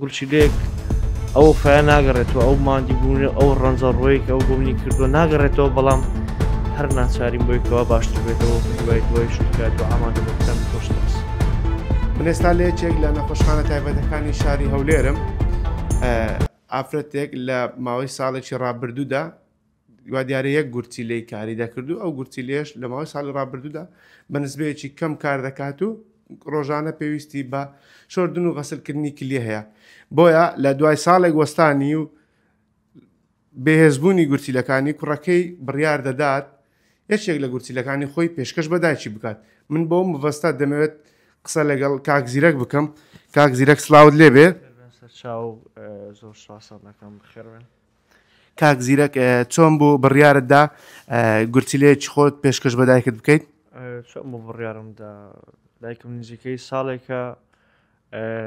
گولچیلێک ئەو فیا ناگەڕێتەوە ئەو مادیبوون ئەو ڕەنجەڕۆیەک ئەو بۆنی کردووە ناگەڕێتەوە بەڵام هەر ناچارین بۆیکەوە باشتر بێتەوە بهیوای دوای شتکات و ئامادە بکەن خۆشتاس. من ئێستا لە یەکێک لە نەخۆشخانە تایبەتەکانی شاری هەولێرم ئافرەتێک لە ماوەی ساڵێکی ڕابردوودا وا دیارە یەک گورچیلەی کاری دەکردو ئەو گورچیلێش لە ماوەی ساڵی ڕابردوودا بە نسبەیەکی کەم کار دەکات و ڕۆژانە پێویستی بە شۆردن و غەسلکردنی کلیە هەیە بۆیە لە دوای ساڵێک وەستانی و بەهێزبوونی گورچیلەکانی کوڕەکەی بڕیار دەدات یەکێک لە گورچیلەکانی خۆی پێشکەش بە دایکی بکات. من بۆ مەبەستا دەمەوێت قسە لەگەڵ کاک زیرەک بکەم. کاک زیرەک سلااوت لێبێ. زۆر ساسەکەم خێرن. کاک زیرەک چۆن بوو بڕیارتدا گورچیلەیەکی خۆت پێشکەش بە دایکت بکەیت؟ چۆن بوو بڕیارمدا دایکم نزیکەی ساڵێکە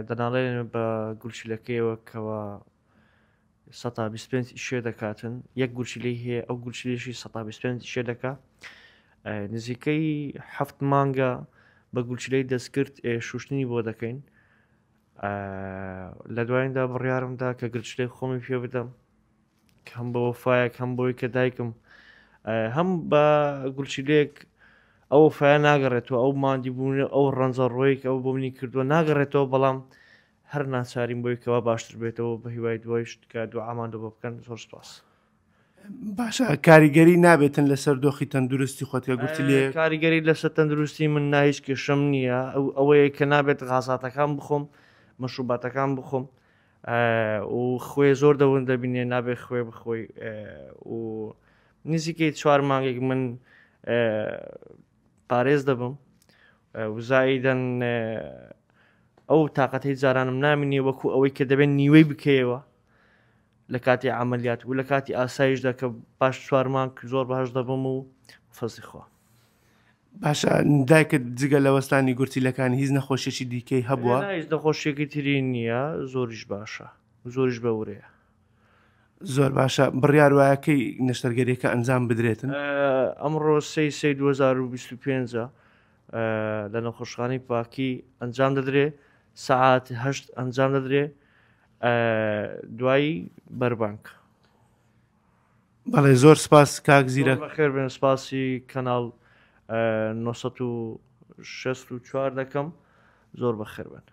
دەناڵێن بە گورچیلەکەیەوە کەەوە 125 شێ دەکاتن یەک گورچیلەی هەیە ئەو گورچیلێشی 125 شێ دەکات نزیکەی 7 مانگە بە گورچیلەی دەستکرد شوشتنی بۆ دەکەین لە دواییندا بڕیارمدا کە گورچیلەی خۆمی پێ بدەم هەم بە وەفایەک هەم بۆی کە دایکم هەم بە گورچیلەیەک ئەو فیا ناگەڕێتەوە ئەو مادیبوون ئەو ڕەنجەڕۆیەک ئەو بۆنی کردووە ناگەڕێتەوە بەڵام هەر ناچارین بۆیکەوە باشتر بێتەوە بە هیوای دوای شتکات و ئامادە بۆ بکەن. زۆر سپاس. باشە کاریگەری نابێتن لەسەر دۆخی تەندروستی خۆتکە گورچیلێ کاریگەری لەسەر تەندروستی من ناهیچ کێشەم نییە ئەوەیە کە نابێت غازاتەکان بخۆم مەشروباتەکان بخۆم و خوێ زۆر دەون دەبینێ نابێت خوێ بخۆی و نزیکەی 4 مانگێک من پارێز دەبم وزایدەن ئەو تااقەتەی جارانم نامینێ وەکو ئەوەی کە دەبێت نیوەی بکەیەوە لە کاتی عملیات و لە کاتی ئاسایشدا کە پاش 4 مانگ زۆر باش دەبم و فەزی خوا. باشە دایکت جگە لە وەستانی گورچیلەکانی هیچ نەخۆشیێکی دیکەی هەبووە؟ هیچ نەخۆشیێکی تری نییە زۆریش باشە زۆریش بەورەیە. زۆر باشە بڕیار وایەکەی نەشتەرگەریەکە ئەنجام بدرێتن ئەمڕۆ 2025 لە نەخۆشخانەی پاکی ئەنجام دەدرێ سەعات 8 ئەنجام دەدرێ دوایی بەربانک. بەڵێ زۆر سپاس کاک زیرەک. خێر بێن سپاسی کەناڵ 964 دەکەم زۆر بەخێر بن.